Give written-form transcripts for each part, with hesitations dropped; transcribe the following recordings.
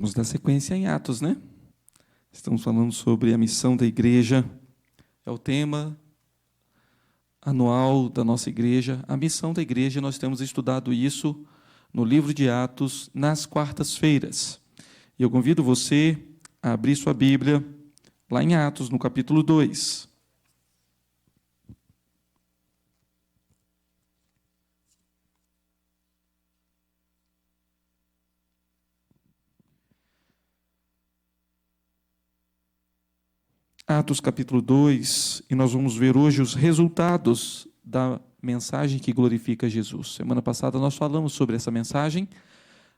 Vamos dar sequência em Atos, né? Estamos falando sobre a missão da igreja. É o tema anual da nossa igreja. A missão da igreja, nós temos estudado isso no livro de Atos, nas quartas-feiras. E eu convido você a abrir sua Bíblia lá em Atos, no capítulo 2. Atos capítulo 2, e nós vamos ver hoje os resultados da mensagem que glorifica Jesus. Semana passada nós falamos sobre essa mensagem,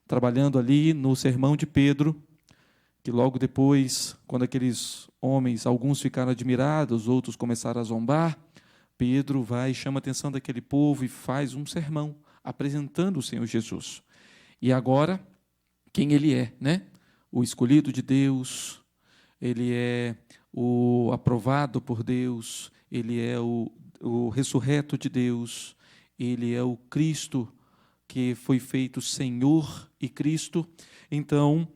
trabalhando ali no sermão de Pedro, que logo depois, quando aqueles homens, alguns ficaram admirados, outros começaram a zombar, Pedro vai e chama a atenção daquele povo e faz um sermão, apresentando o Senhor Jesus. E agora, quem ele é, né? O escolhido de Deus, ele é o aprovado por Deus, ele é o ressurreto de Deus, ele é o Cristo que foi feito Senhor e Cristo. Então,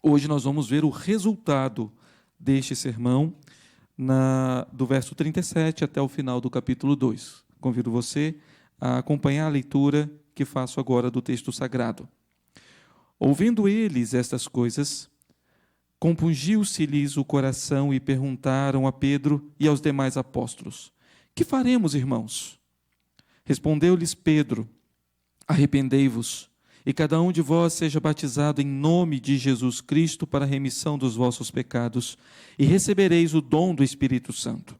hoje nós vamos ver o resultado deste sermão, do verso 37 até o final do capítulo 2. Convido você a acompanhar a leitura que faço agora do texto sagrado. Ouvindo eles estas coisas, compungiu-se-lhes o coração e perguntaram a Pedro e aos demais apóstolos: que faremos, irmãos? Respondeu-lhes Pedro: arrependei-vos, e cada um de vós seja batizado em nome de Jesus Cristo para a remissão dos vossos pecados, e recebereis o dom do Espírito Santo.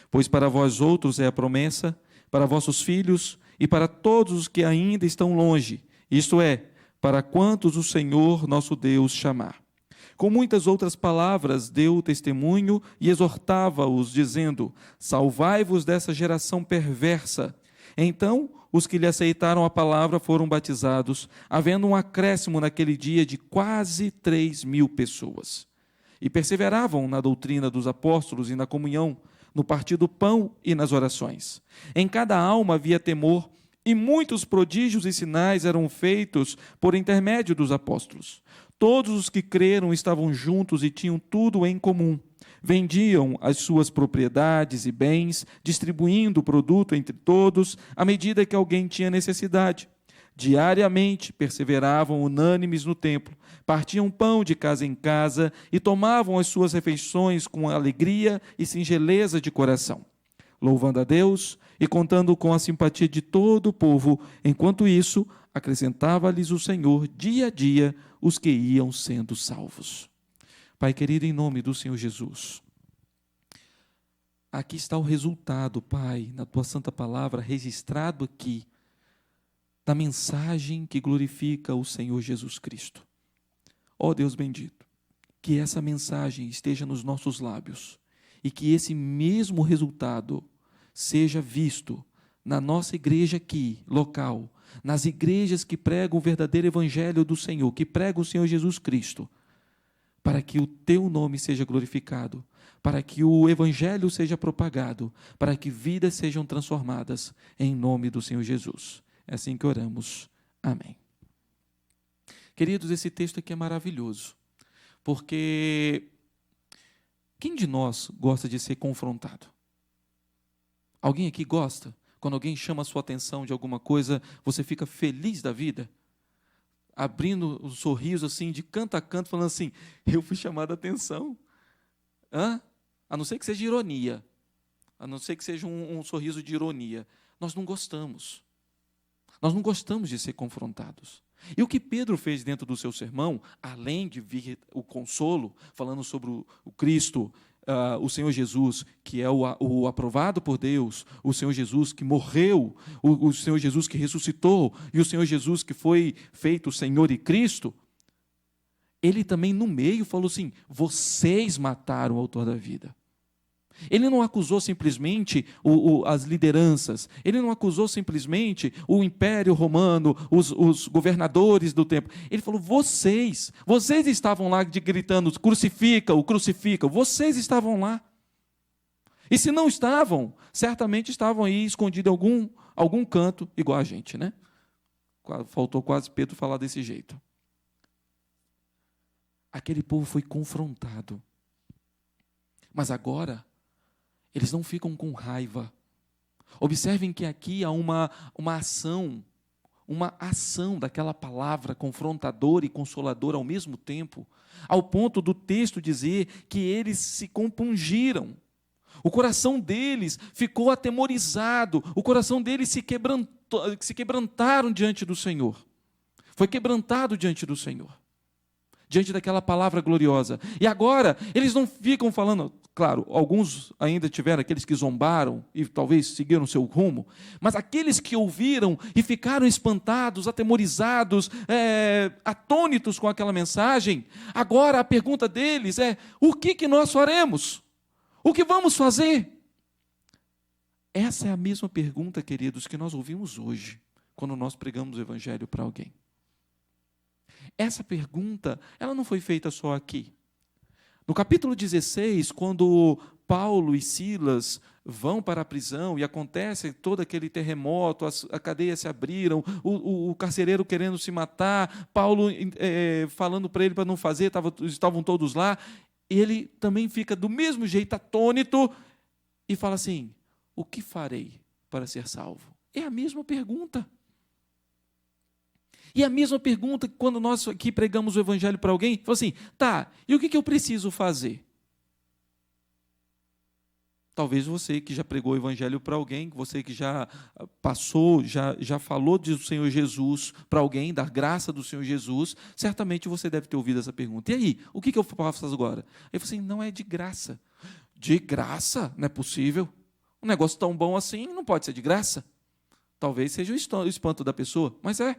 Pois para vós outros é a promessa, para vossos filhos e para todos os que ainda estão longe, isto é, para quantos o Senhor nosso Deus chamar. Com muitas outras palavras deu testemunho e exortava-os, dizendo: salvai-vos dessa geração perversa. Então, os que lhe aceitaram a palavra foram batizados, havendo um acréscimo naquele dia de quase 3.000 pessoas. E perseveravam na doutrina dos apóstolos e na comunhão, no partir do pão e nas orações. Em cada alma havia temor, e muitos prodígios e sinais eram feitos por intermédio dos apóstolos. Todos os que creram estavam juntos e tinham tudo em comum. Vendiam as suas propriedades e bens, distribuindo o produto entre todos, à medida que alguém tinha necessidade. Diariamente perseveravam unânimes no templo, partiam pão de casa em casa e tomavam as suas refeições com alegria e singeleza de coração, louvando a Deus e contando com a simpatia de todo o povo. Enquanto isso, acrescentava-lhes o Senhor dia a dia os que iam sendo salvos. Pai querido, em nome do Senhor Jesus, aqui está o resultado, Pai, na Tua santa palavra, registrado aqui, da mensagem que glorifica o Senhor Jesus Cristo. Ó Deus bendito, que essa mensagem esteja nos nossos lábios e que esse mesmo resultado seja visto na nossa igreja aqui, local, nas igrejas que pregam o verdadeiro evangelho do Senhor, que pregam o Senhor Jesus Cristo, para que o teu nome seja glorificado, para que o evangelho seja propagado, para que vidas sejam transformadas, em nome do Senhor Jesus. É assim que oramos. Amém. Queridos, esse texto aqui é maravilhoso, porque quem de nós gosta de ser confrontado? Alguém aqui gosta? Quando alguém chama a sua atenção de alguma coisa, você fica feliz da vida? Abrindo um sorriso assim, de canto a canto, falando assim: eu fui chamado a atenção. A não ser que seja ironia. A não ser que seja um sorriso de ironia. Nós não gostamos. Nós não gostamos de ser confrontados. E o que Pedro fez dentro do seu sermão, além de vir o consolo, falando sobre o Cristo, o Senhor Jesus, que é o aprovado por Deus, o Senhor Jesus que morreu, o Senhor Jesus que ressuscitou, e o Senhor Jesus que foi feito Senhor e Cristo, ele também no meio falou assim: vocês mataram o autor da vida. Ele não acusou simplesmente as lideranças, ele não acusou simplesmente o Império Romano, os governadores do tempo. Ele falou: vocês estavam lá gritando, crucifica-o, crucifica-o, vocês estavam lá. E se não estavam, certamente estavam aí escondidos em algum canto, igual a gente, né? Faltou quase Pedro falar desse jeito. aquele povo foi confrontado. Mas agora, eles não ficam com raiva. Observem que aqui há uma ação daquela palavra confrontadora e consoladora ao mesmo tempo, ao ponto do texto dizer que eles se compungiram. O coração deles ficou atemorizado, o coração deles se quebrantaram diante do Senhor. Foi quebrantado diante do Senhor, diante daquela palavra gloriosa. E agora, eles não ficam falando, claro, alguns ainda tiveram aqueles que zombaram e talvez seguiram seu rumo, mas aqueles que ouviram e ficaram espantados, atemorizados, atônitos com aquela mensagem, agora a pergunta deles é: o que nós faremos? O que vamos fazer? Essa é a mesma pergunta, queridos, que nós ouvimos hoje, quando nós pregamos o Evangelho para alguém. Essa pergunta, ela não foi feita só aqui. No capítulo 16, quando Paulo e Silas vão para a prisão e acontece todo aquele terremoto, a cadeia se abriram, o carcereiro querendo se matar, Paulo falando para ele para não fazer, estavam todos lá, ele também fica do mesmo jeito atônito e fala assim: o que farei para ser salvo? É a mesma pergunta. E a mesma pergunta que quando nós aqui pregamos o Evangelho para alguém, fala assim: tá, e o que eu preciso fazer? Talvez você que já pregou o Evangelho para alguém, você que já passou, já falou do Senhor Jesus para alguém, da graça do Senhor Jesus, certamente você deve ter ouvido essa pergunta. E aí, o que eu faço agora? Aí você assim: não é de graça. De graça? Não é possível. Um negócio tão bom assim não pode ser de graça. Talvez seja o espanto da pessoa, mas é.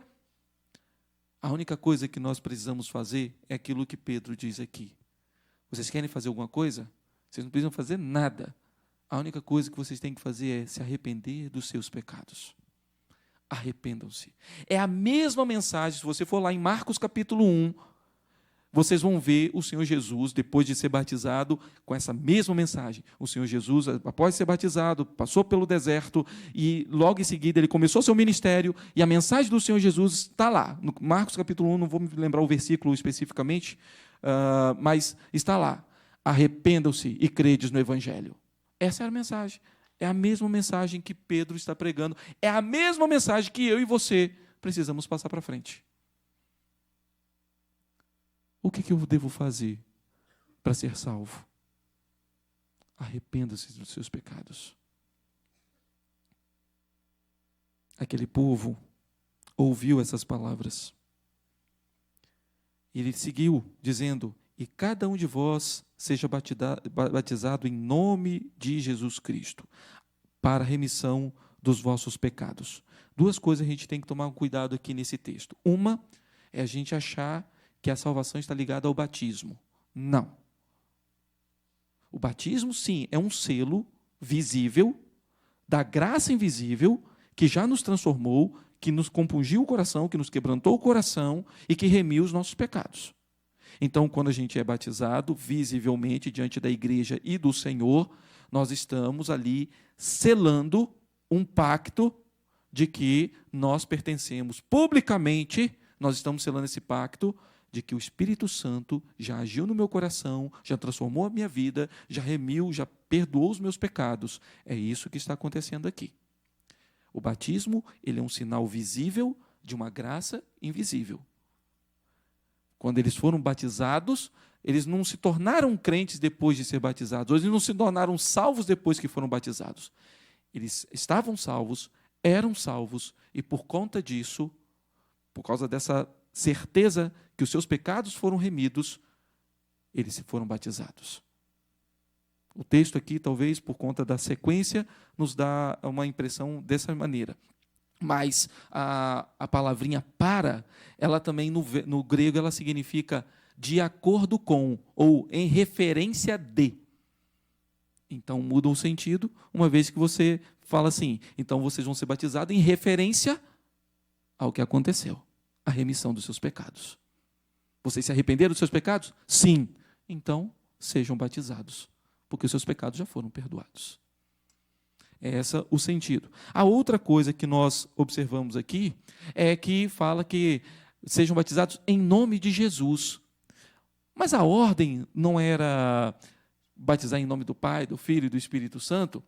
A única coisa que nós precisamos fazer é aquilo que Pedro diz aqui. Vocês querem fazer alguma coisa? Vocês não precisam fazer nada. A única coisa que vocês têm que fazer é se arrepender dos seus pecados. Arrependam-se. É a mesma mensagem, se você for lá em Marcos capítulo 1, vocês vão ver o Senhor Jesus, depois de ser batizado, com essa mesma mensagem. O Senhor Jesus, após ser batizado, passou pelo deserto e logo em seguida ele começou seu ministério e a mensagem do Senhor Jesus está lá. No Marcos capítulo 1, não vou me lembrar o versículo especificamente, mas está lá. Arrependam-se e credes no Evangelho. Essa é a mensagem. É a mesma mensagem que Pedro está pregando. É a mesma mensagem que eu e você precisamos passar para frente. O que eu devo fazer para ser salvo? Arrependa-se dos seus pecados. Aquele povo ouviu essas palavras. Ele seguiu dizendo: e cada um de vós seja batizado em nome de Jesus Cristo, para a remissão dos vossos pecados. Duas coisas a gente tem que tomar cuidado aqui nesse texto. Uma é a gente achar que a salvação está ligada ao batismo. Não. O batismo, sim, é um selo visível da graça invisível que já nos transformou, que nos compungiu o coração, que nos quebrantou o coração e que remiu os nossos pecados. Então, quando a gente é batizado, visivelmente, diante da igreja e do Senhor, nós estamos ali selando um pacto de que nós pertencemos publicamente, nós estamos selando esse pacto de que o Espírito Santo já agiu no meu coração, já transformou a minha vida, já remiu, já perdoou os meus pecados. É isso que está acontecendo aqui. O batismo, ele é um sinal visível de uma graça invisível. Quando eles foram batizados, eles não se tornaram crentes depois de ser batizados, eles não se tornaram salvos depois que foram batizados. Eles estavam salvos, eram salvos, e por conta disso, por causa dessa certeza que os seus pecados foram remidos, eles foram batizados. O texto aqui, talvez, por conta da sequência, nos dá uma impressão dessa maneira. Mas a palavrinha para, ela também no grego, ela significa de acordo com, ou em referência de. Então muda o sentido, uma vez que você fala assim, então vocês vão ser batizados em referência ao que aconteceu, a remissão dos seus pecados. Vocês se arrependeram dos seus pecados? Sim. Então sejam batizados, porque os seus pecados já foram perdoados. É esse o sentido. A outra coisa que nós observamos aqui é que fala que sejam batizados em nome de Jesus. Mas a ordem não era batizar em nome do Pai, do Filho e do Espírito Santo?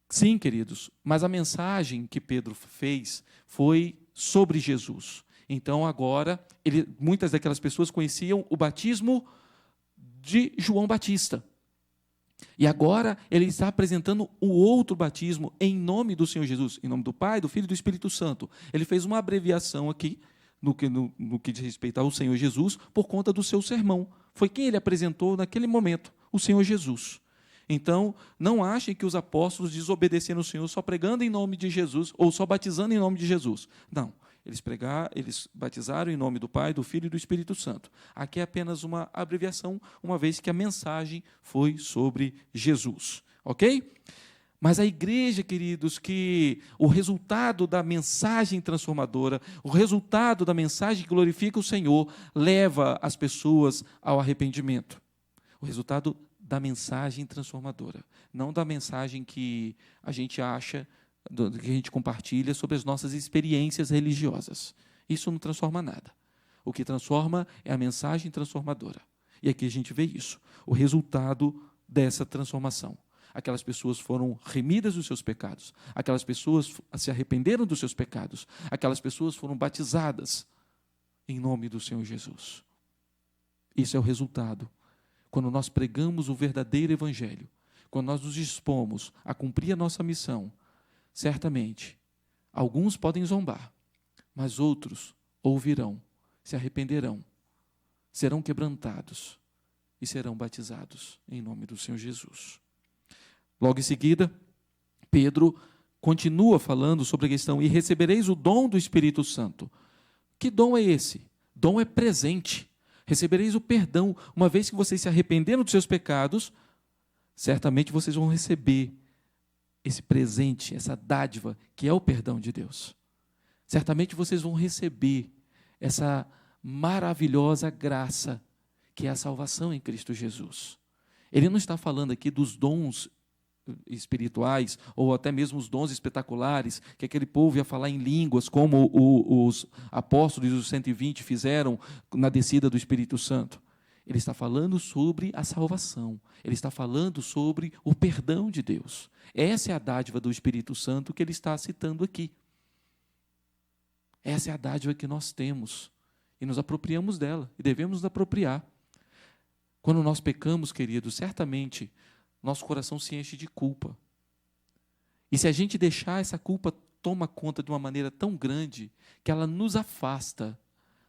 Sim, queridos, mas a mensagem que Pedro fez foi sobre Jesus. Então, agora, muitas daquelas pessoas conheciam o batismo de João Batista. E agora ele está apresentando o outro batismo em nome do Senhor Jesus, em nome do Pai, do Filho e do Espírito Santo. Ele fez uma abreviação aqui, no que diz respeito ao Senhor Jesus, por conta do seu sermão. Foi quem ele apresentou naquele momento, o Senhor Jesus. Então, não achem que os apóstolos desobedeceram o Senhor só pregando em nome de Jesus, ou só batizando em nome de Jesus. Não. Eles batizaram em nome do Pai, do Filho e do Espírito Santo. Aqui é apenas uma abreviação, uma vez que a mensagem foi sobre Jesus. Ok? Mas a igreja, queridos, que o resultado da mensagem transformadora, o resultado da mensagem que glorifica o Senhor, leva as pessoas ao arrependimento. O resultado da mensagem transformadora, não da mensagem que a gente acha, que a gente compartilha sobre as nossas experiências religiosas. Isso não transforma nada. O que transforma é a mensagem transformadora. E aqui a gente vê isso, o resultado dessa transformação. Aquelas pessoas foram remidas dos seus pecados, aquelas pessoas se arrependeram dos seus pecados, aquelas pessoas foram batizadas em nome do Senhor Jesus. Isso é o resultado. Quando nós pregamos o verdadeiro evangelho, quando nós nos dispomos a cumprir a nossa missão, certamente, alguns podem zombar, mas outros ouvirão, se arrependerão, serão quebrantados e serão batizados em nome do Senhor Jesus. Logo em seguida, Pedro continua falando sobre a questão: e recebereis o dom do Espírito Santo. Que dom é esse? Dom é presente. Recebereis o perdão. Uma vez que vocês se arrependeram dos seus pecados, certamente vocês vão receber esse presente, essa dádiva, que é o perdão de Deus. Certamente vocês vão receber essa maravilhosa graça, que é a salvação em Cristo Jesus. Ele não está falando aqui dos dons espirituais, ou até mesmo os dons espetaculares, que aquele povo ia falar em línguas, como os apóstolos dos 120 fizeram na descida do Espírito Santo. Ele está falando sobre a salvação. Ele está falando sobre o perdão de Deus. Essa é a dádiva do Espírito Santo que ele está citando aqui. Essa é a dádiva que nós temos. E nos apropriamos dela. E devemos nos apropriar. Quando nós pecamos, queridos, certamente nosso coração se enche de culpa. E se a gente deixar, essa culpa toma conta de uma maneira tão grande que ela nos afasta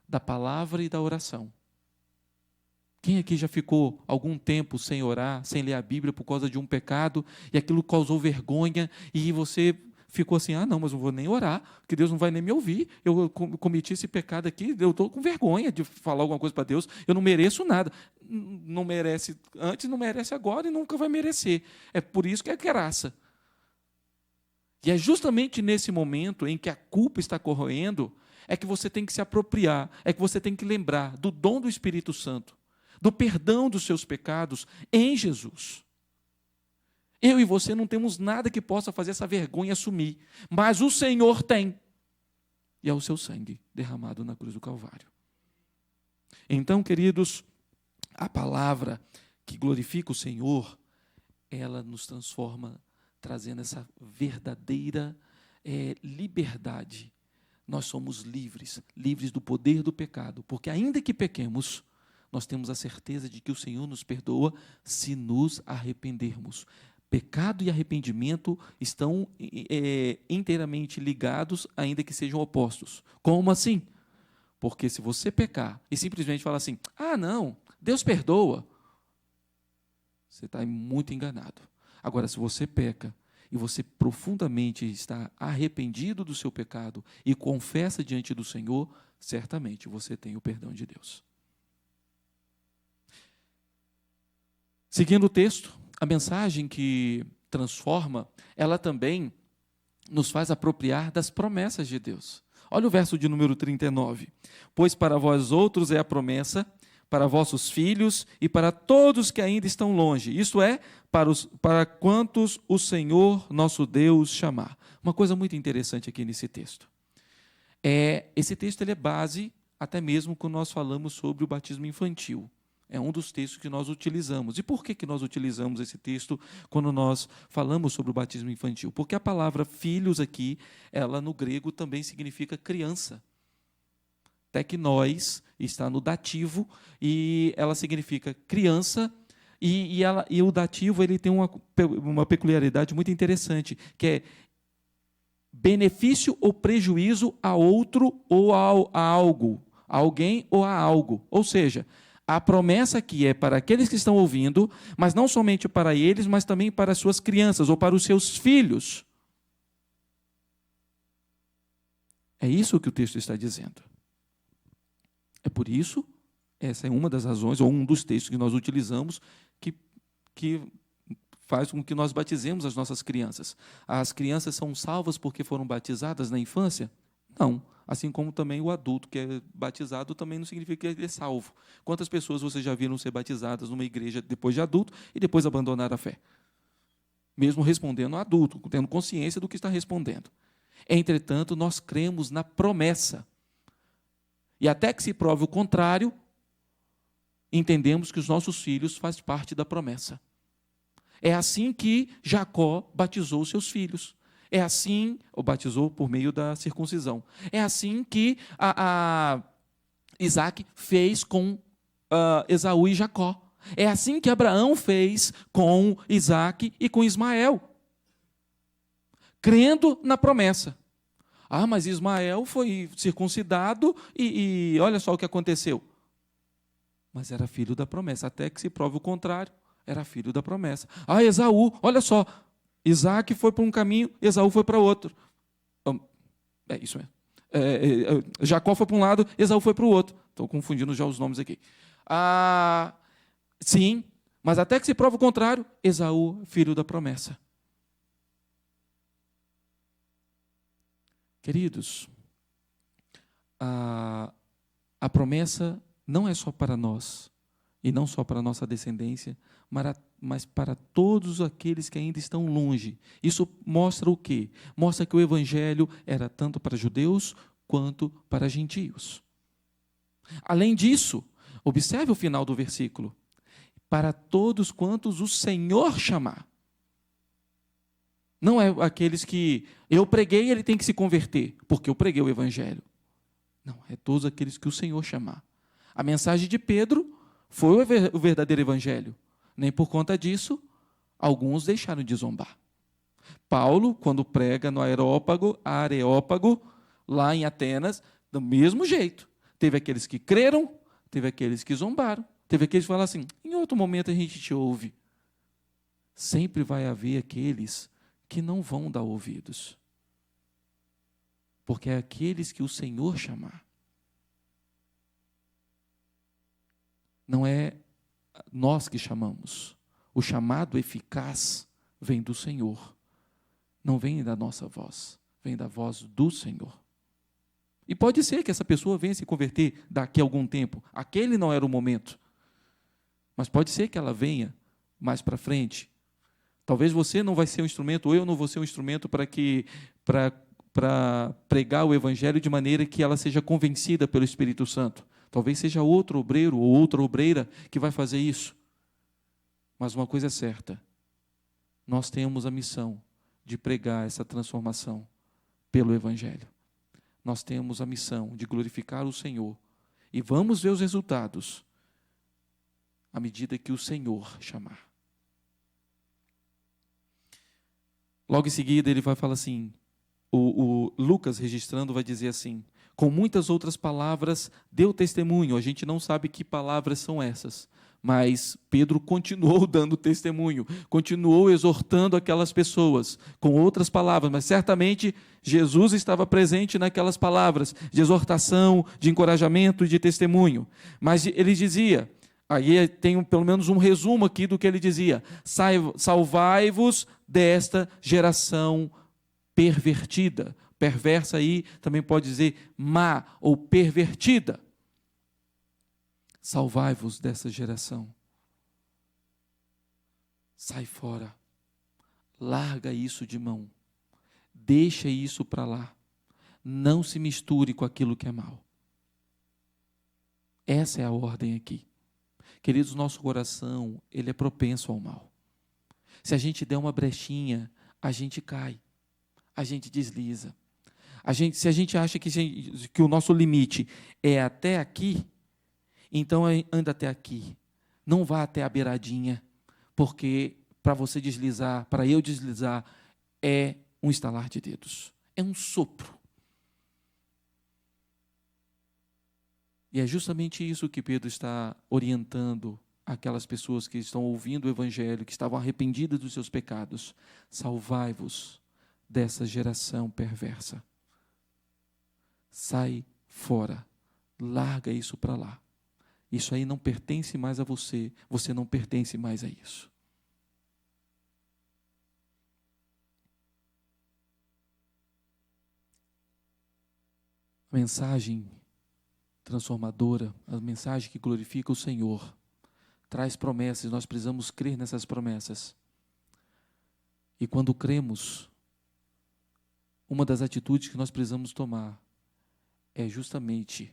da palavra e da oração. Quem aqui já ficou algum tempo sem orar, sem ler a Bíblia por causa de um pecado, e aquilo causou vergonha, e você ficou assim: ah, não, mas não vou nem orar, porque Deus não vai nem me ouvir, eu cometi esse pecado aqui, eu estou com vergonha de falar alguma coisa para Deus, eu não mereço nada. Não merece antes, não merece agora e nunca vai merecer. É por isso que é graça. E é justamente nesse momento em que a culpa está corroendo, é que você tem que se apropriar, é que você tem que lembrar do dom do Espírito Santo, do perdão dos seus pecados em Jesus. Eu e você não temos nada que possa fazer essa vergonha sumir, mas o Senhor tem. E é o seu sangue derramado na cruz do Calvário. Então, queridos, a palavra que glorifica o Senhor, ela nos transforma, trazendo essa verdadeira liberdade. Nós somos livres, livres do poder do pecado, porque ainda que pequemos, nós temos a certeza de que o Senhor nos perdoa se nos arrependermos. Pecado e arrependimento estão inteiramente ligados, ainda que sejam opostos. Como assim? Porque se você pecar e simplesmente falar assim: ah, não, Deus perdoa, você está muito enganado. Agora, se você peca e você profundamente está arrependido do seu pecado e confessa diante do Senhor, certamente você tem o perdão de Deus. Seguindo o texto, a mensagem que transforma, ela também nos faz apropriar das promessas de Deus. Olha o verso de número 39. Pois para vós outros é a promessa, para vossos filhos e para todos que ainda estão longe. Isto é, para quantos o Senhor nosso Deus chamar. Uma coisa muito interessante aqui nesse texto. Esse texto ele é base até mesmo quando nós falamos sobre o batismo infantil. É um dos textos que nós utilizamos. E por que nós utilizamos esse texto quando nós falamos sobre o batismo infantil? Porque a palavra filhos aqui, ela no grego também significa criança. Teknós está no dativo e ela significa criança. E o dativo ele tem uma peculiaridade muito interessante, que é benefício ou prejuízo a outro ou a algo, a alguém ou a algo. Ou seja, a promessa aqui é para aqueles que estão ouvindo, mas não somente para eles, mas também para as suas crianças ou para os seus filhos. É isso que o texto está dizendo. É por isso, essa é uma das razões, ou um dos textos que nós utilizamos, que faz com que nós batizemos as nossas crianças. As crianças são salvas porque foram batizadas na infância? Não. Assim como também o adulto que é batizado também não significa que ele é salvo. Quantas pessoas vocês já viram ser batizadas numa igreja depois de adulto e depois abandonar a fé? Mesmo respondendo adulto, tendo consciência do que está respondendo. Entretanto, nós cremos na promessa. E até que se prove o contrário, entendemos que os nossos filhos fazem parte da promessa. É assim que Jacó batizou seus filhos. É assim, ou batizou por meio da circuncisão. É assim que Isaac fez com Esaú e Jacó. É assim que Abraão fez com Isaac e com Ismael. Crendo na promessa. Ah, mas Ismael foi circuncidado e olha só o que aconteceu. Mas era filho da promessa, até que se prove o contrário. Era filho da promessa. Ah, Esaú, olha só. Isaac foi para um caminho, Esaú foi para outro. É isso mesmo. Jacó foi para um lado, Esaú foi para o outro. Estou confundindo já os nomes aqui. Sim, mas até que se prova o contrário, Esaú, filho da promessa. Queridos, a promessa não é só para nós, e não só para a nossa descendência, mas para todos aqueles que ainda estão longe. Isso mostra o quê? Mostra que o Evangelho era tanto para judeus quanto para gentios. Além disso, observe o final do versículo. Para todos quantos o Senhor chamar. Não é aqueles que eu preguei, ele tem que se converter, porque eu preguei o Evangelho. Não, é todos aqueles que o Senhor chamar. A mensagem de Pedro foi o verdadeiro Evangelho. Nem por conta disso, alguns deixaram de zombar. Paulo, quando prega no Areópago, lá em Atenas, do mesmo jeito. Teve aqueles que creram, teve aqueles que zombaram. Teve aqueles que falaram assim, em outro momento a gente te ouve. Sempre vai haver aqueles que não vão dar ouvidos. Porque é aqueles que o Senhor chamar. Não é nós que chamamos. O chamado eficaz vem do Senhor. Não vem da nossa voz, vem da voz do Senhor. E pode ser que essa pessoa venha se converter daqui a algum tempo. Aquele não era o momento. Mas pode ser que ela venha mais para frente. Talvez você não vai ser um instrumento, ou eu não vou ser um instrumento para pregar o Evangelho de maneira que ela seja convencida pelo Espírito Santo. Talvez seja outro obreiro ou outra obreira que vai fazer isso. Mas uma coisa é certa, nós temos a missão de pregar essa transformação pelo Evangelho. Nós temos a missão de glorificar o Senhor. E vamos ver os resultados à medida que o Senhor chamar. Logo em seguida ele vai falar assim, o Lucas registrando vai dizer assim, com muitas outras palavras deu testemunho, a gente não sabe que palavras são essas, mas Pedro continuou dando testemunho, continuou exortando aquelas pessoas com outras palavras, mas certamente Jesus estava presente naquelas palavras de exortação, de encorajamento e de testemunho. Mas ele dizia, aí tem pelo menos um resumo aqui do que ele dizia, salvai-vos desta geração pervertida. Perversa aí também pode dizer má ou pervertida. Salvai-vos dessa geração. Sai fora. Larga isso de mão. Deixa isso para lá. Não se misture com aquilo que é mal. Essa é a ordem aqui. Queridos, nosso coração, ele é propenso ao mal. Se a gente der uma brechinha, a gente cai, a gente desliza. Se a gente acha que o nosso limite é até aqui, então anda até aqui. Não vá até a beiradinha, porque para você deslizar, para eu deslizar, é um estalar de dedos, é um sopro. E é justamente isso que Pedro está orientando aquelas pessoas que estão ouvindo o Evangelho, que estavam arrependidas dos seus pecados. Salvai-vos dessa geração perversa. Sai fora, larga isso para lá. Isso aí não pertence mais a você, você não pertence mais a isso. A mensagem transformadora, a mensagem que glorifica o Senhor, traz promessas, nós precisamos crer nessas promessas. E quando cremos, uma das atitudes que nós precisamos tomar é justamente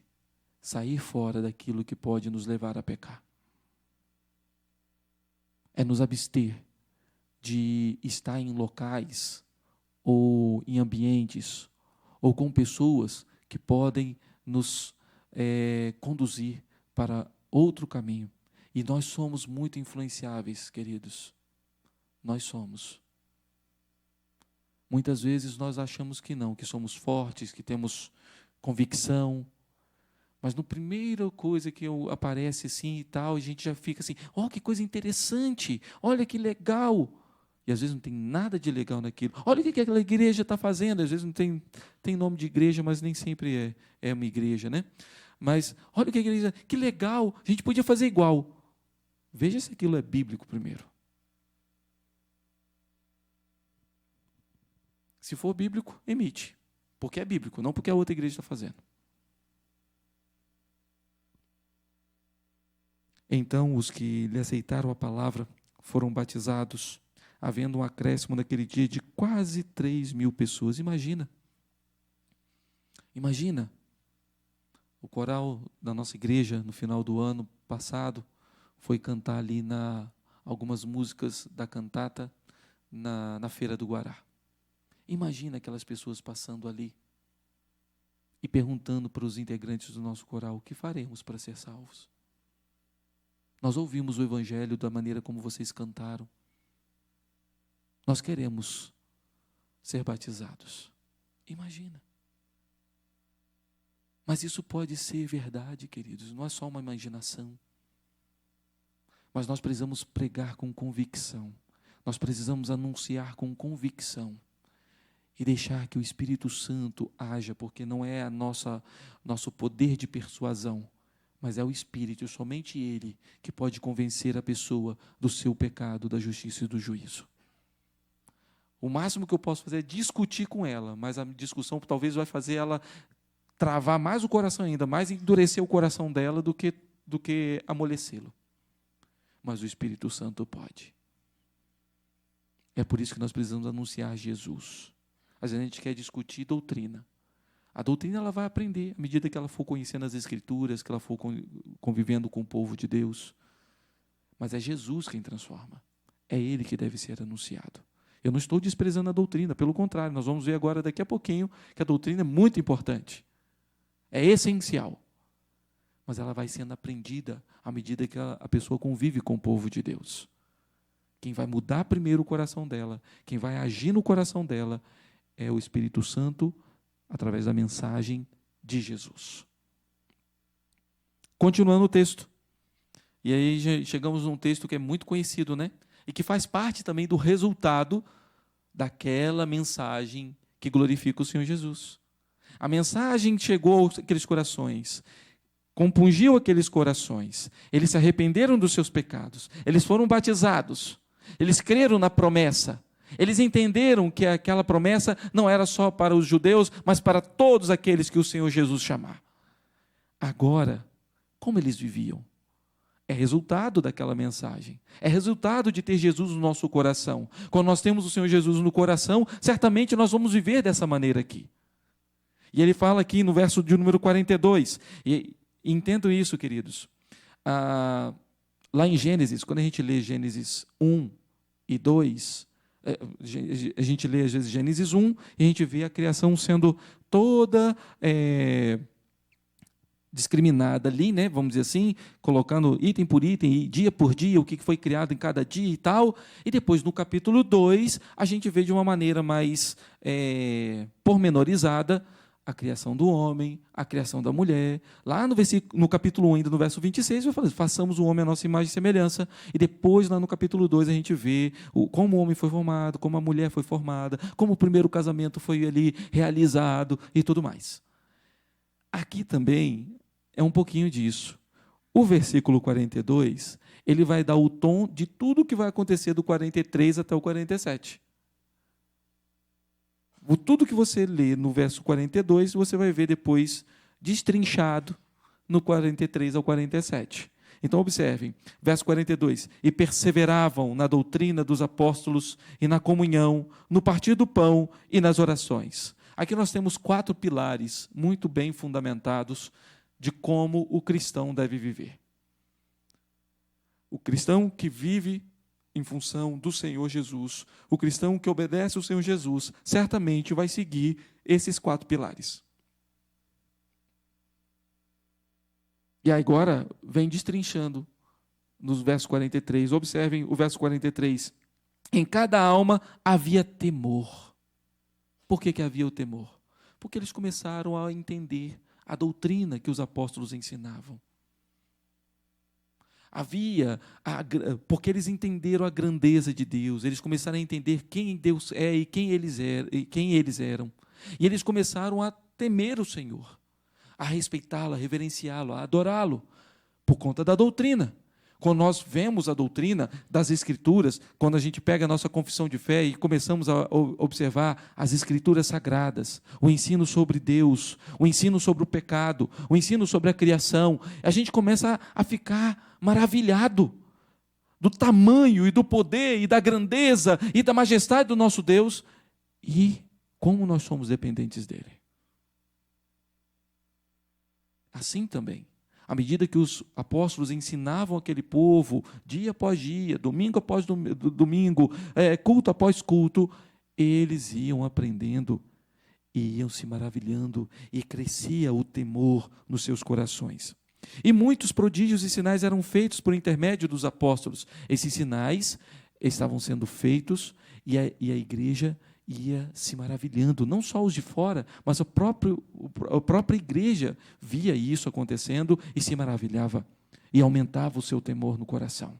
sair fora daquilo que pode nos levar a pecar. É nos abster de estar em locais ou em ambientes ou com pessoas que podem nos conduzir para outro caminho. E nós somos muito influenciáveis, queridos. Nós somos. Muitas vezes nós achamos que não, que somos fortes, que temos convicção, mas no primeira coisa que aparece assim e tal, a gente já fica assim, que coisa interessante, olha que legal. E às vezes não tem nada de legal naquilo. Olha o que aquela igreja está fazendo. Às vezes não tem nome de igreja, mas nem sempre é uma igreja, né? Mas olha o que a igreja, que legal, a gente podia fazer igual. Veja se aquilo é bíblico primeiro. Se for bíblico, emite. Porque é bíblico, não porque a outra igreja está fazendo. Então, os que lhe aceitaram a palavra foram batizados, havendo um acréscimo naquele dia de quase 3.000 pessoas. Imagina, o coral da nossa igreja, no final do ano passado, foi cantar ali algumas músicas da cantata na Feira do Guará. Imagina aquelas pessoas passando ali e perguntando para os integrantes do nosso coral, o que faremos para ser salvos? Nós ouvimos o Evangelho da maneira como vocês cantaram. Nós queremos ser batizados. Imagina. Mas isso pode ser verdade, queridos, não é só uma imaginação. Mas nós precisamos pregar com convicção. Nós precisamos anunciar com convicção. E deixar que o Espírito Santo haja, porque não é nosso poder de persuasão, mas é o Espírito, somente Ele, que pode convencer a pessoa do seu pecado, da justiça e do juízo. O máximo que eu posso fazer é discutir com ela, mas a discussão talvez vai fazer ela travar mais o coração ainda, mais endurecer o coração dela do que amolecê-lo. Mas o Espírito Santo pode. É por isso que nós precisamos anunciar Jesus. Às vezes a gente quer discutir doutrina. A doutrina ela vai aprender à medida que ela for conhecendo as Escrituras, que ela for convivendo com o povo de Deus. Mas é Jesus quem transforma. É Ele que deve ser anunciado. Eu não estou desprezando a doutrina, pelo contrário, nós vamos ver agora daqui a pouquinho que a doutrina é muito importante. É essencial. Mas ela vai sendo aprendida à medida que a pessoa convive com o povo de Deus. Quem vai mudar primeiro o coração dela, quem vai agir no coração dela, é o Espírito Santo, através da mensagem de Jesus. Continuando o texto. E aí chegamos num texto que é muito conhecido, né? E que faz parte também do resultado daquela mensagem que glorifica o Senhor Jesus. A mensagem chegou àqueles corações, compungiu aqueles corações, eles se arrependeram dos seus pecados, eles foram batizados, eles creram na promessa, eles entenderam que aquela promessa não era só para os judeus, mas para todos aqueles que o Senhor Jesus chamar. Agora, como eles viviam? É resultado daquela mensagem. É resultado de ter Jesus no nosso coração. Quando nós temos o Senhor Jesus no coração, certamente nós vamos viver dessa maneira aqui. E ele fala aqui no verso de número 42, e entendo isso, queridos. Lá em Gênesis, quando a gente lê Gênesis 1 e 2, a gente lê às vezes Gênesis 1 e a gente vê a criação sendo toda discriminada ali, né, vamos dizer assim, colocando item por item, e dia por dia, o que foi criado em cada dia e tal. E depois, no capítulo 2, a gente vê de uma maneira mais pormenorizada a criação do homem, a criação da mulher. Lá no capítulo 1, ainda no verso 26, vai falar, façamos o homem à nossa imagem e semelhança. E depois, lá no capítulo 2, a gente vê como o homem foi formado, como a mulher foi formada, como o primeiro casamento foi ali realizado e tudo mais. Aqui também é um pouquinho disso. O versículo 42, ele vai dar o tom de tudo o que vai acontecer do 43 até o 47. Tudo que você lê no verso 42, você vai ver depois destrinchado no 43 ao 47. Então, observem, verso 42. E perseveravam na doutrina dos apóstolos e na comunhão, no partir do pão e nas orações. Aqui nós temos 4 pilares muito bem fundamentados de como o cristão deve viver. O cristão que vive em função do Senhor Jesus, o cristão que obedece ao Senhor Jesus, certamente vai seguir esses 4 pilares. E agora vem destrinchando nos versos 43. Observem o verso 43. Em cada alma havia temor. Por que havia o temor? Porque eles começaram a entender a doutrina que os apóstolos ensinavam. Porque eles entenderam a grandeza de Deus, eles começaram a entender quem Deus é e quem eles eram. E eles começaram a temer o Senhor, a respeitá-lo, a reverenciá-lo, a adorá-lo, por conta da doutrina. Quando nós vemos a doutrina das Escrituras, quando a gente pega a nossa confissão de fé e começamos a observar as Escrituras sagradas, o ensino sobre Deus, o ensino sobre o pecado, o ensino sobre a criação, a gente começa a ficar maravilhado do tamanho e do poder e da grandeza e da majestade do nosso Deus e como nós somos dependentes dele. Assim também, à medida que os apóstolos ensinavam aquele povo, dia após dia, domingo após domingo, culto após culto, eles iam aprendendo e iam se maravilhando e crescia o temor nos seus corações. E muitos prodígios e sinais eram feitos por intermédio dos apóstolos. Esses sinais estavam sendo feitos e a igreja ia se maravilhando, não só os de fora, mas a própria igreja via isso acontecendo e se maravilhava, e aumentava o seu temor no coração.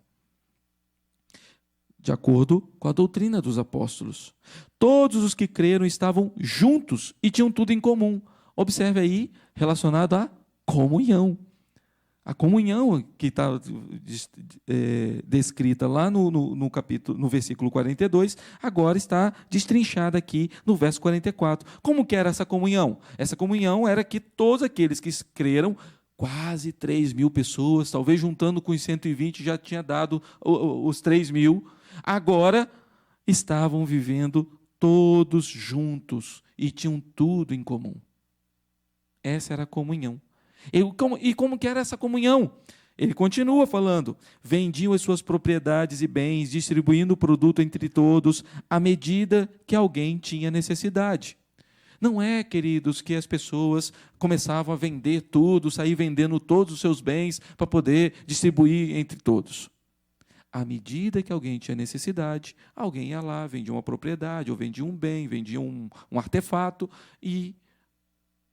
De acordo com a doutrina dos apóstolos, todos os que creram estavam juntos e tinham tudo em comum. Observe aí, relacionado à comunhão. A comunhão que está descrita lá no versículo 42, agora está destrinchada aqui no verso 44. Como que era essa comunhão? Essa comunhão era que todos aqueles que creram, quase 3.000 pessoas, talvez juntando com os 120 já tinha dado os 3.000, agora estavam vivendo todos juntos e tinham tudo em comum. Essa era a comunhão. E como que era essa comunhão? Ele continua falando, vendiam as suas propriedades e bens, distribuindo o produto entre todos, à medida que alguém tinha necessidade. Não é, queridos, que as pessoas começavam a vender tudo, sair vendendo todos os seus bens para poder distribuir entre todos. À medida que alguém tinha necessidade, alguém ia lá, vendia uma propriedade, ou vendia um bem, vendia um artefato e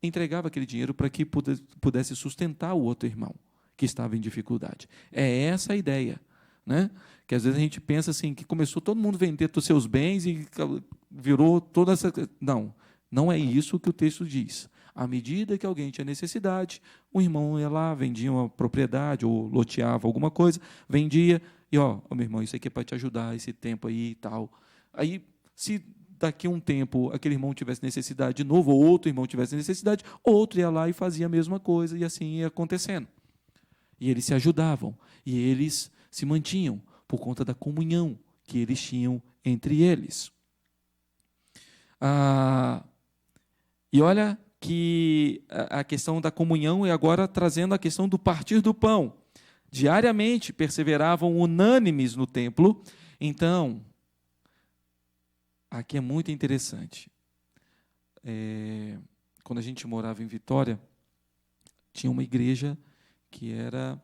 entregava aquele dinheiro para que pudesse sustentar o outro irmão que estava em dificuldade. É essa a ideia, né? Que às vezes a gente pensa assim, que começou todo mundo a vender os seus bens e virou toda essa... Não é isso que o texto diz. À medida que alguém tinha necessidade, o irmão ia lá, vendia uma propriedade ou loteava alguma coisa, vendia e, meu irmão, isso aqui é para te ajudar, esse tempo aí e tal. Aí, se daqui a um tempo aquele irmão tivesse necessidade de novo, ou outro irmão tivesse necessidade, outro ia lá e fazia a mesma coisa, e assim ia acontecendo. E eles se ajudavam, e eles se mantinham, por conta da comunhão que eles tinham entre eles. E olha que a questão da comunhão é agora trazendo a questão do partir do pão. Diariamente perseveravam unânimes no templo. Então, aqui é muito interessante. Quando a gente morava em Vitória, tinha uma igreja que era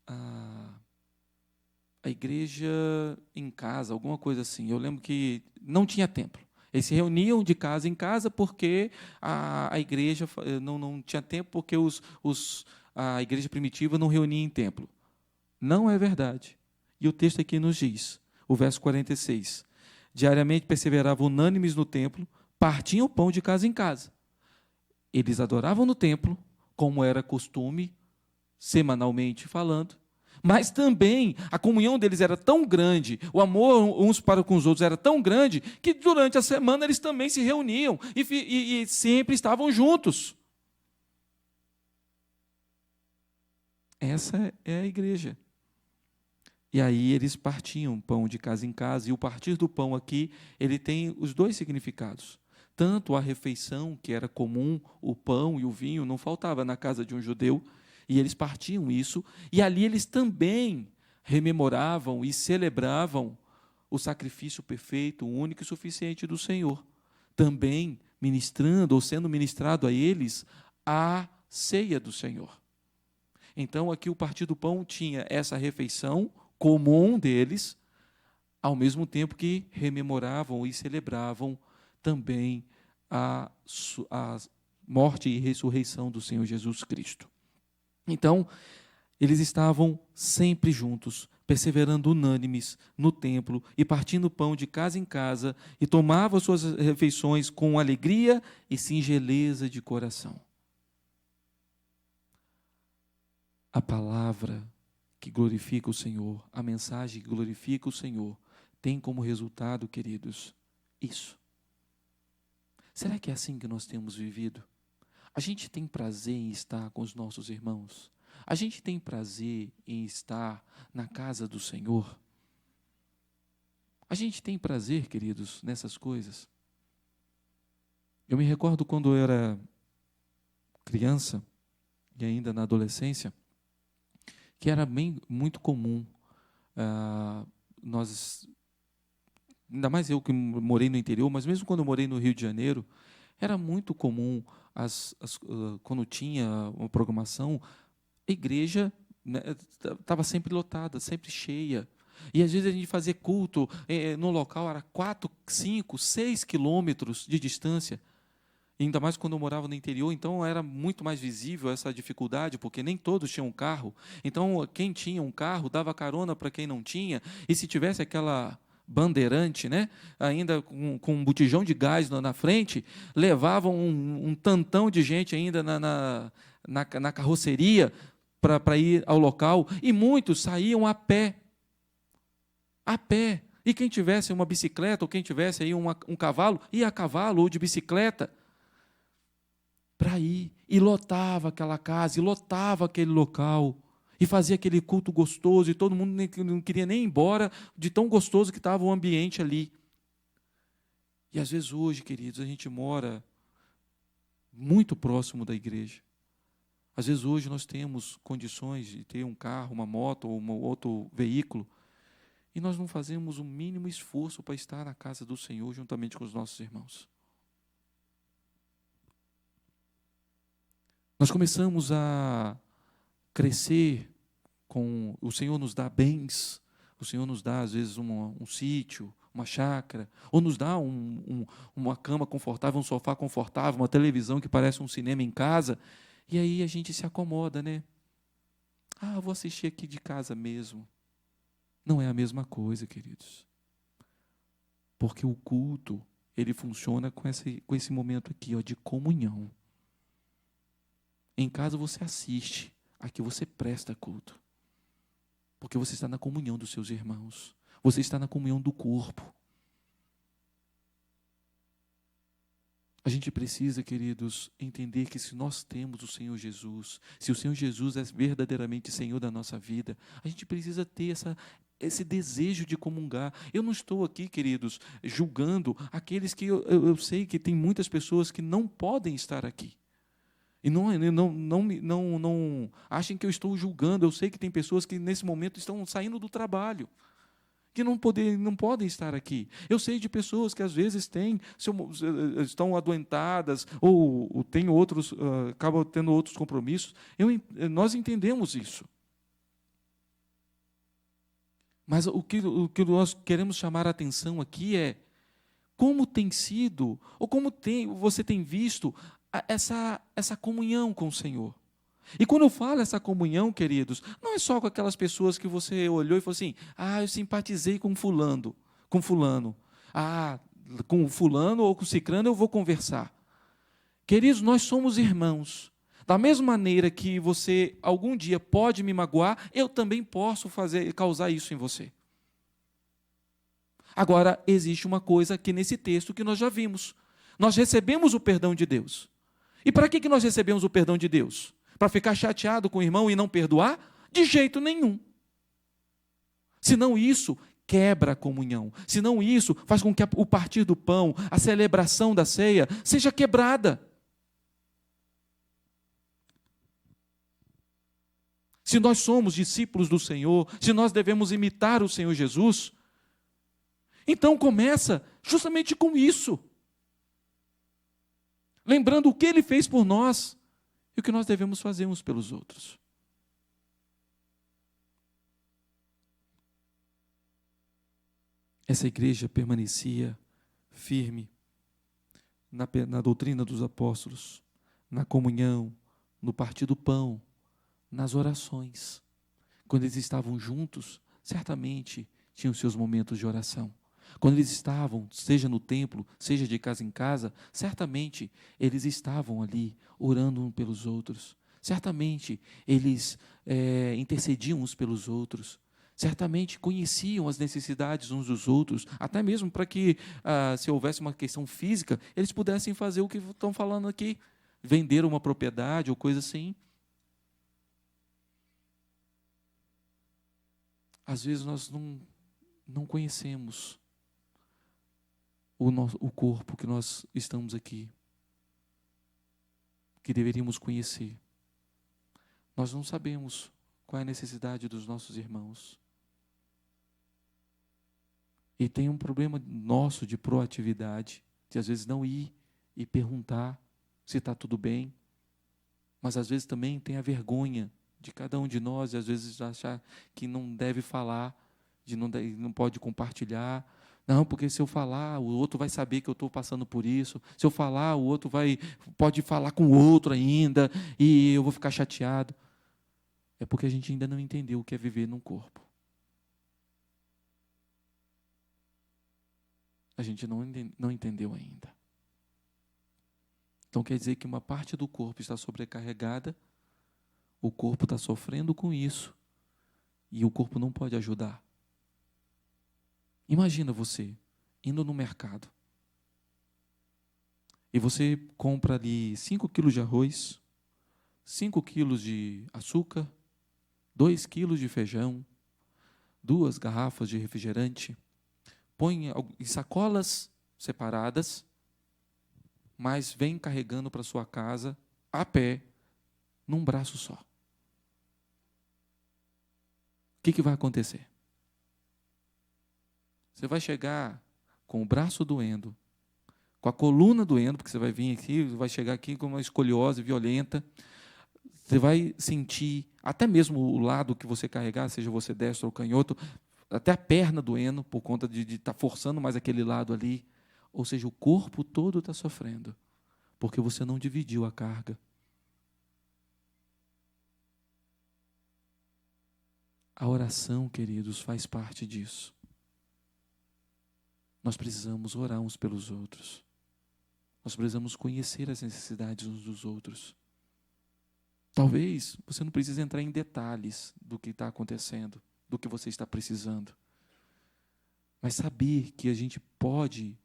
a igreja em casa, alguma coisa assim. Eu lembro que não tinha templo. Eles se reuniam de casa em casa porque a igreja não tinha tempo, porque a igreja primitiva não reunia em templo. Não é verdade. E o texto aqui nos diz, o verso 46, diariamente perseveravam unânimes no templo, partiam o pão de casa em casa. Eles adoravam no templo, como era costume, semanalmente falando, mas também a comunhão deles era tão grande, o amor uns para com os outros era tão grande, que durante a semana eles também se reuniam e sempre estavam juntos. Essa é a igreja. E aí eles partiam pão de casa em casa, e o partir do pão aqui, ele tem os dois significados. Tanto a refeição, que era comum, o pão e o vinho não faltava na casa de um judeu, e eles partiam isso, e ali eles também rememoravam e celebravam o sacrifício perfeito, único e suficiente do Senhor. Também ministrando ou sendo ministrado a eles a ceia do Senhor. Então, aqui o partir do pão tinha essa refeição comum deles, ao mesmo tempo que rememoravam e celebravam também a morte e ressurreição do Senhor Jesus Cristo. Então, eles estavam sempre juntos, perseverando unânimes no templo e partindo pão de casa em casa, e tomavam suas refeições com alegria e singeleza de coração. A palavra que glorifica o Senhor, a mensagem que glorifica o Senhor, tem como resultado, queridos, isso. Será que é assim que nós temos vivido? A gente tem prazer em estar com os nossos irmãos? A gente tem prazer em estar na casa do Senhor? A gente tem prazer, queridos, nessas coisas? Eu me recordo quando eu era criança e ainda na adolescência, que era muito comum, ainda mais eu que morei no interior, mas mesmo quando eu morei no Rio de Janeiro, era muito comum, quando tinha uma programação, a igreja estava sempre lotada, sempre cheia. E às vezes a gente fazia culto no local, era 4, 5, 6 quilômetros de distância. Ainda mais quando eu morava no interior, então era muito mais visível essa dificuldade, porque nem todos tinham carro. Então, quem tinha um carro dava carona para quem não tinha, e se tivesse aquela bandeirante, né, ainda com um botijão de gás na frente, levavam um tantão de gente ainda na carroceria para ir ao local, e muitos saíam a pé. A pé. E quem tivesse uma bicicleta, ou quem tivesse aí um cavalo, ia a cavalo ou de bicicleta, para ir, e lotava aquela casa, e lotava aquele local, e fazia aquele culto gostoso, e todo mundo não queria nem ir embora de tão gostoso que estava o ambiente ali. E às vezes hoje, queridos, a gente mora muito próximo da igreja. Às vezes hoje nós temos condições de ter um carro, uma moto ou um outro veículo, e nós não fazemos o mínimo esforço para estar na casa do Senhor juntamente com os nossos irmãos. Nós começamos a crescer com... O Senhor nos dá bens, o Senhor nos dá, às vezes, um sítio, uma chácara, ou nos dá uma cama confortável, um sofá confortável, uma televisão que parece um cinema em casa, e aí a gente se acomoda, né? Vou assistir aqui de casa mesmo. Não é a mesma coisa, queridos. Porque o culto, ele funciona com esse momento aqui, de comunhão. Em casa você assiste, aqui você presta culto. Porque você está na comunhão dos seus irmãos. Você está na comunhão do corpo. A gente precisa, queridos, entender que se nós temos o Senhor Jesus, se o Senhor Jesus é verdadeiramente Senhor da nossa vida, a gente precisa ter esse desejo de comungar. Eu não estou aqui, queridos, julgando aqueles que eu sei que tem muitas pessoas que não podem estar aqui. E não achem que eu estou julgando. Eu sei que tem pessoas que nesse momento estão saindo do trabalho, que não podem estar aqui. Eu sei de pessoas que às vezes estão adoentadas ou têm outros, acabam tendo outros compromissos. Nós entendemos isso. Mas o que nós queremos chamar a atenção aqui é como tem sido, ou como você tem visto essa comunhão com o Senhor. E quando eu falo essa comunhão, queridos, não é só com aquelas pessoas que você olhou e falou assim: eu simpatizei com fulano. Com fulano ou com cicrano eu vou conversar. Queridos, nós somos irmãos. Da mesma maneira que você algum dia pode me magoar, eu também posso causar isso em você. Agora, existe uma coisa aqui nesse texto que nós já vimos. Nós recebemos o perdão de Deus. E para que nós recebemos o perdão de Deus? Para ficar chateado com o irmão e não perdoar? De jeito nenhum. Senão isso quebra a comunhão. Senão isso faz com que o partir do pão, a celebração da ceia, seja quebrada. Se nós somos discípulos do Senhor, se nós devemos imitar o Senhor Jesus, então começa justamente com isso. Lembrando o que Ele fez por nós e o que nós devemos fazer uns pelos outros. Essa igreja permanecia firme na doutrina dos apóstolos, na comunhão, no partir do pão, nas orações. Quando eles estavam juntos, certamente tinham seus momentos de oração. Quando eles estavam, seja no templo, seja de casa em casa, certamente eles estavam ali orando uns pelos outros. Certamente eles intercediam uns pelos outros. Certamente conheciam as necessidades uns dos outros, até mesmo para que, se houvesse uma questão física, eles pudessem fazer o que estão falando aqui, vender uma propriedade ou coisa assim. Às vezes nós não conhecemos o corpo que nós estamos aqui, que deveríamos conhecer. Nós não sabemos qual é a necessidade dos nossos irmãos. E tem um problema nosso de proatividade, de às vezes não ir e perguntar se está tudo bem, mas às vezes também tem a vergonha de cada um de nós, e às vezes achar que não deve falar, não pode compartilhar. Não, porque se eu falar, o outro vai saber que eu estou passando por isso. Se eu falar, o outro pode falar com o outro ainda, e eu vou ficar chateado. É porque a gente ainda não entendeu o que é viver num corpo. A gente não entendeu ainda. Então quer dizer que uma parte do corpo está sobrecarregada, o corpo está sofrendo com isso, e o corpo não pode ajudar. Imagina você indo no mercado e você compra ali 5 quilos de arroz, 5 quilos de açúcar, 2 quilos de feijão, 2 garrafas de refrigerante, põe em sacolas separadas, mas vem carregando para sua casa a pé, num braço só. O que vai acontecer? Você vai chegar com o braço doendo, com a coluna doendo, porque você vai vir aqui, vai chegar aqui com uma escoliose violenta. Você vai sentir, até mesmo o lado que você carregar, seja você destro ou canhoto, até a perna doendo, por conta de estar forçando mais aquele lado ali. Ou seja, o corpo todo está sofrendo, porque você não dividiu a carga. A oração, queridos, faz parte disso. Nós precisamos orar uns pelos outros. Nós precisamos conhecer as necessidades uns dos outros. Talvez você não precise entrar em detalhes do que está acontecendo, do que você está precisando. Mas saber que a gente pode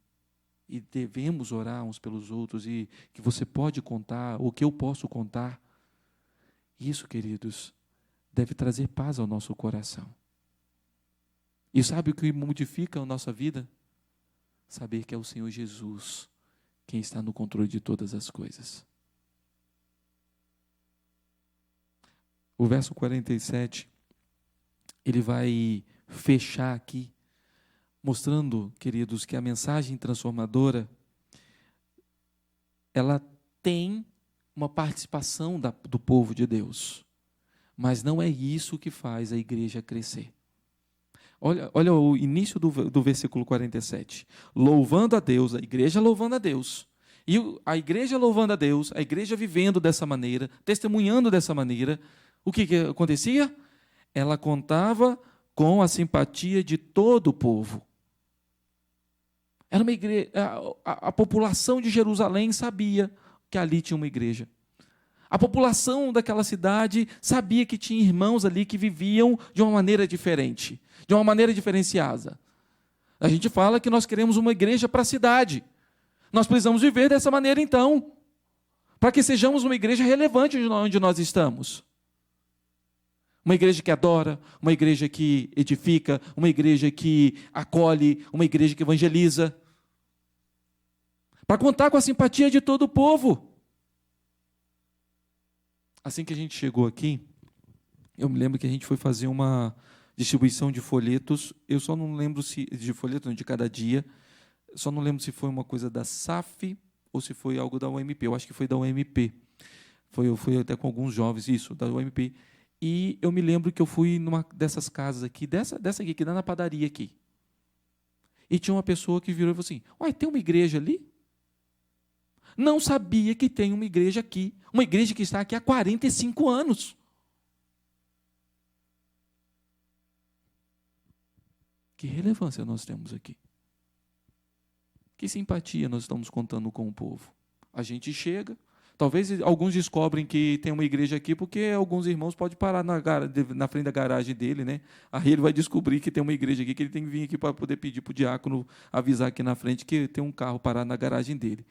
e devemos orar uns pelos outros, e que você pode contar, ou que eu posso contar, isso, queridos, deve trazer paz ao nosso coração. E sabe o que modifica a nossa vida? Saber que é o Senhor Jesus quem está no controle de todas as coisas. O verso 47, ele vai fechar aqui, mostrando, queridos, que a mensagem transformadora, ela tem uma participação do povo de Deus, mas não é isso que faz a igreja crescer. Olha o início do versículo 47. Louvando a Deus, a igreja louvando a Deus. E a igreja louvando a Deus, a igreja vivendo dessa maneira, testemunhando dessa maneira, o que acontecia? Ela contava com a simpatia de todo o povo. Era uma igreja, a população de Jerusalém sabia que ali tinha uma igreja. A população daquela cidade sabia que tinha irmãos ali que viviam de uma maneira diferente, de uma maneira diferenciada. A gente fala que nós queremos uma igreja para a cidade. Nós precisamos viver dessa maneira então, para que sejamos uma igreja relevante onde nós estamos. Uma igreja que adora, uma igreja que edifica, uma igreja que acolhe, uma igreja que evangeliza. Para contar com a simpatia de todo o povo. Assim que a gente chegou aqui, eu me lembro que a gente foi fazer uma distribuição de folhetos. Eu só não lembro se de folhetos de cada dia. Só não lembro se foi uma coisa da SAF ou se foi algo da UMP. Eu acho que foi da UMP. Eu fui até com alguns jovens, isso, da UMP. E eu me lembro que eu fui numa dessas casas aqui, dessa aqui, que dá na padaria aqui. E tinha uma pessoa que virou e falou assim: uai, tem uma igreja ali? Não sabia que tem uma igreja aqui. Uma igreja que está aqui há 45 anos. Que relevância nós temos aqui? Que simpatia nós estamos contando com o povo? A gente chega, talvez alguns descobrem que tem uma igreja aqui porque alguns irmãos podem parar na frente da garagem dele, né? Aí ele vai descobrir que tem uma igreja aqui, que ele tem que vir aqui para poder pedir para o diácono avisar aqui na frente que tem um carro parado na garagem dele.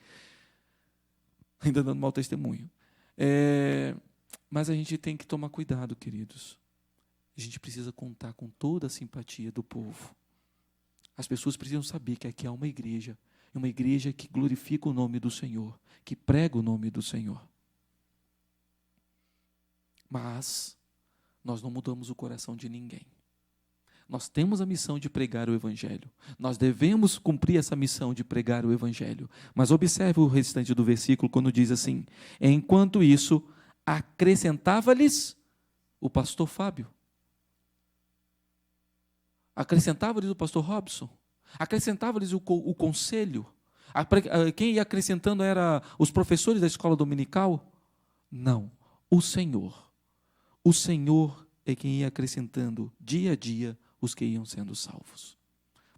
Ainda dando mau testemunho. Mas a gente tem que tomar cuidado, queridos. A gente precisa contar com toda a simpatia do povo. As pessoas precisam saber que aqui há uma igreja que glorifica o nome do Senhor, que prega o nome do Senhor. Mas nós não mudamos o coração de ninguém. Nós temos a missão de pregar o Evangelho. Nós devemos cumprir essa missão de pregar o Evangelho. Mas observe o restante do versículo quando diz assim: enquanto isso, acrescentava-lhes o pastor Fábio. Acrescentava-lhes o pastor Robson. Acrescentava-lhes o conselho. Quem ia acrescentando era os professores da escola dominical? Não, o Senhor. O Senhor é quem ia acrescentando dia a dia os que iam sendo salvos.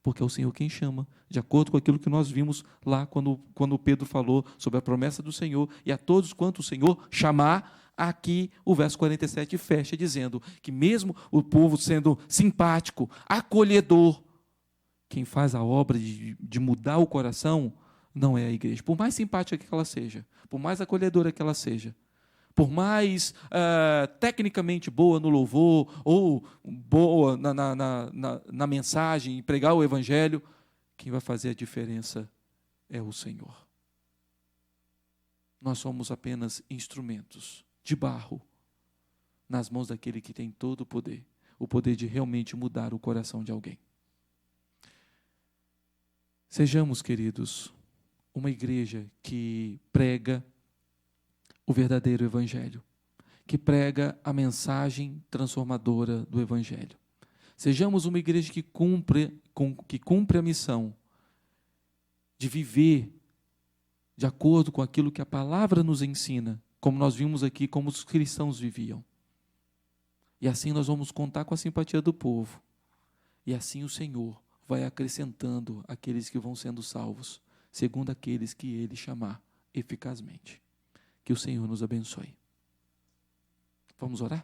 Porque é o Senhor quem chama, de acordo com aquilo que nós vimos lá quando Pedro falou sobre a promessa do Senhor, e a todos quanto o Senhor chamar. Aqui o verso 47 fecha dizendo que mesmo o povo sendo simpático, acolhedor, quem faz a obra de mudar o coração não é a igreja. Por mais simpática que ela seja, por mais acolhedora que ela seja, por mais tecnicamente boa no louvor, ou boa na mensagem, em pregar o Evangelho, quem vai fazer a diferença é o Senhor. Nós somos apenas instrumentos de barro nas mãos daquele que tem todo o poder de realmente mudar o coração de alguém. Sejamos, queridos, uma igreja que prega o verdadeiro Evangelho, que prega a mensagem transformadora do Evangelho. Sejamos uma igreja que cumpre a missão de viver de acordo com aquilo que a palavra nos ensina, como nós vimos aqui, como os cristãos viviam. E assim nós vamos contar com a simpatia do povo. E assim o Senhor vai acrescentando aqueles que vão sendo salvos, segundo aqueles que Ele chamar eficazmente. Que o Senhor nos abençoe. Vamos orar?